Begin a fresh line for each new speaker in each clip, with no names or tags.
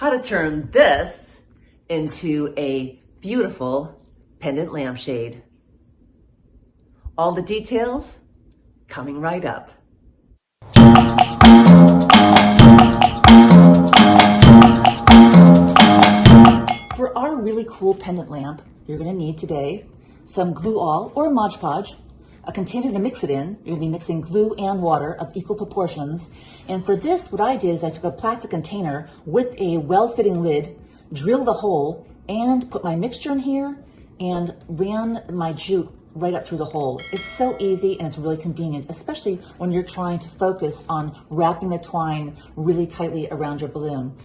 how to turn this into a beautiful pendant lampshade. All the details coming right up. For our really cool pendant lamp, you're going to need today some glue all or Mod Podge, a container to mix it in. You're going to be mixing glue and water of equal proportions. And for this, what I did is I took a plastic container with a well-fitting lid, drilled a hole, and put my mixture in here and ran my jute right up through the hole. It's so easy and it's really convenient, especially when you're trying to focus on wrapping the twine really tightly around your balloon.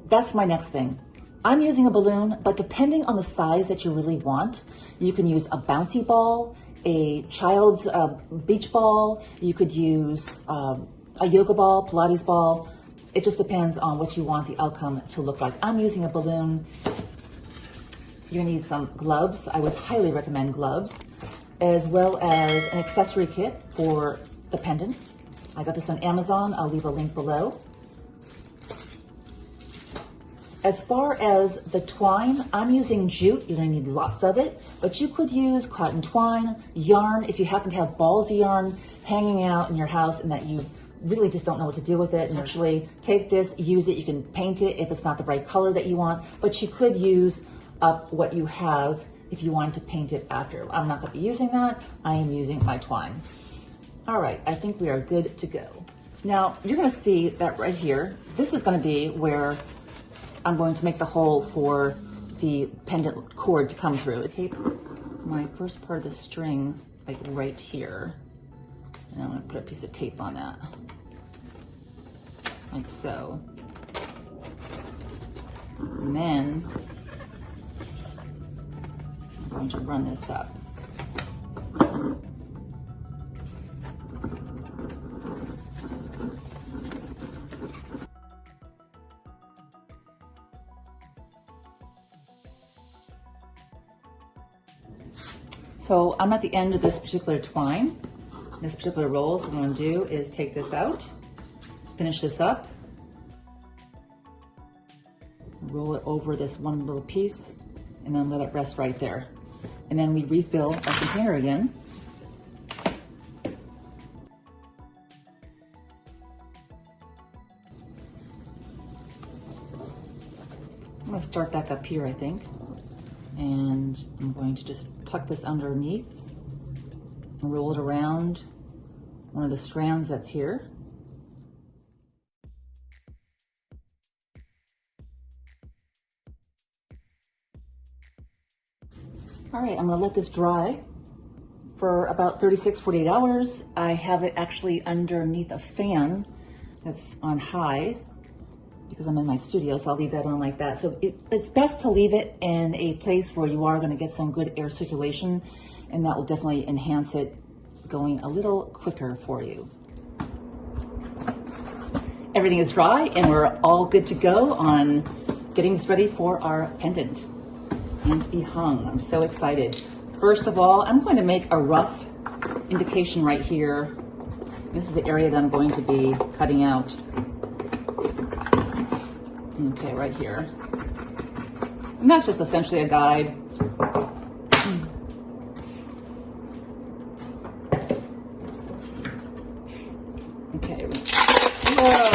That's my next thing. I'm using a balloon, but depending on the size that you really want, you can use a bouncy ball, a child's beach ball, you could use a yoga ball, Pilates ball. It just depends on what you want the outcome to look like. I'm using a balloon. You're gonna need some gloves. I would highly recommend gloves, as well as an accessory kit for the pendant. I got this on Amazon. I'll leave a link below. As far as the twine, I'm using jute. You're gonna need lots of it, but you could use cotton twine, yarn, if you happen to have balls of yarn hanging out in your house and that you really just don't know what to do with it. And actually take this, use it. You can paint it if it's not the right color that you want, but you could use up what you have if you wanted to paint it after. I'm not gonna be using that. I am using my twine. All right, I think we are good to go. Now, you're gonna see that right here, this is gonna be where I'm going to make the hole for the pendant cord to come through. I tape my first part of the string like right here. And I'm gonna put a piece of tape on that, like so. And then I'm going to run this up. So I'm at the end of this particular twine, this particular roll. So what I'm gonna do is take this out, finish this up, roll it over this one little piece, and then let it rest right there. And then we refill our container again. I'm gonna start back up here, I think. And I'm going to just tuck this underneath and roll it around one of the strands that's here. All right, I'm gonna let this dry for about 36, 48 hours. I have it actually underneath a fan that's on high because I'm in my studio, so I'll leave that on like that. So it's best to leave it in a place where you are gonna get some good air circulation, and that will definitely enhance it going a little quicker for you. Everything is dry and we're all good to go on getting this ready for our pendant and to be hung. I'm so excited. First of all, I'm going to make a rough indication right here. This is the area that I'm going to be cutting out. Okay, right here. And that's just essentially a guide. Okay. Whoa.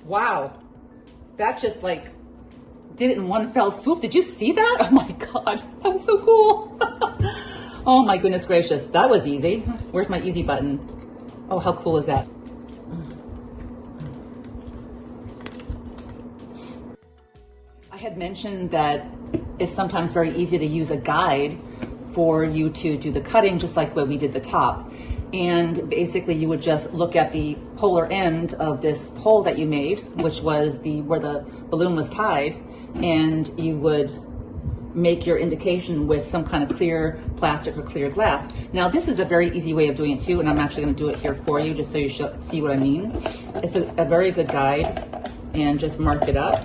Wow. That just like did it in one fell swoop. Did you see that? Oh my God, that was so cool. Oh my goodness gracious, that was easy. Where's my easy button? Oh, how cool is that? I had mentioned that it's sometimes very easy to use a guide for you to do the cutting, just like when we did the top. And basically you would just look at the polar end of this hole that you made, which was where the balloon was tied, and you would make your indication with some kind of clear plastic or clear glass. Now this is a very easy way of doing it too, and I'm actually going to do it here for you just so you see what I mean. It's a very good guide, and just mark it up.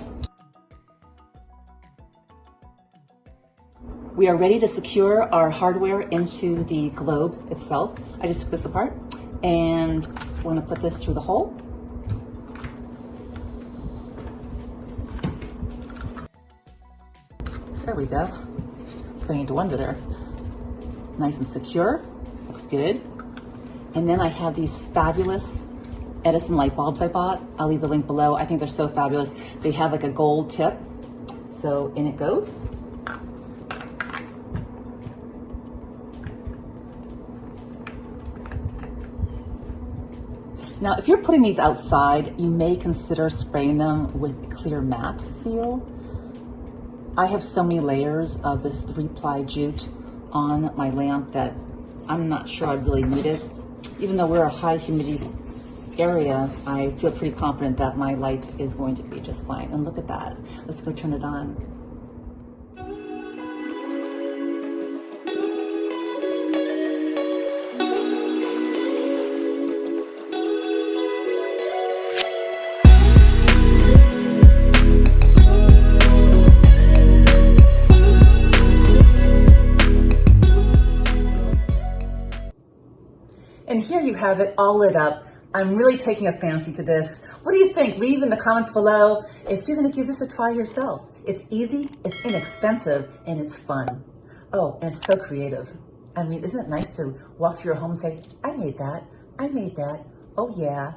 We are ready to secure our hardware into the globe itself. I just took this apart and we're gonna put this through the hole. There we go. Spraying into under there. Nice and secure. Looks good. And then I have these fabulous Edison light bulbs I bought. I'll leave the link below. I think they're so fabulous. They have like a gold tip. So in it goes. Now, if you're putting these outside, you may consider spraying them with clear matte seal. I have so many layers of this 3-ply jute on my lamp that I'm not sure I really need it. Even though we're a high humidity area, I feel pretty confident that my light is going to be just fine. And look at that. Let's go turn it on. And here you have it all lit up. I'm really taking a fancy to this. What do you think? Leave in the comments below if you're gonna give this a try yourself. It's easy, it's inexpensive, and it's fun. Oh, and it's so creative. I mean, isn't it nice to walk through your home and say, I made that, oh yeah.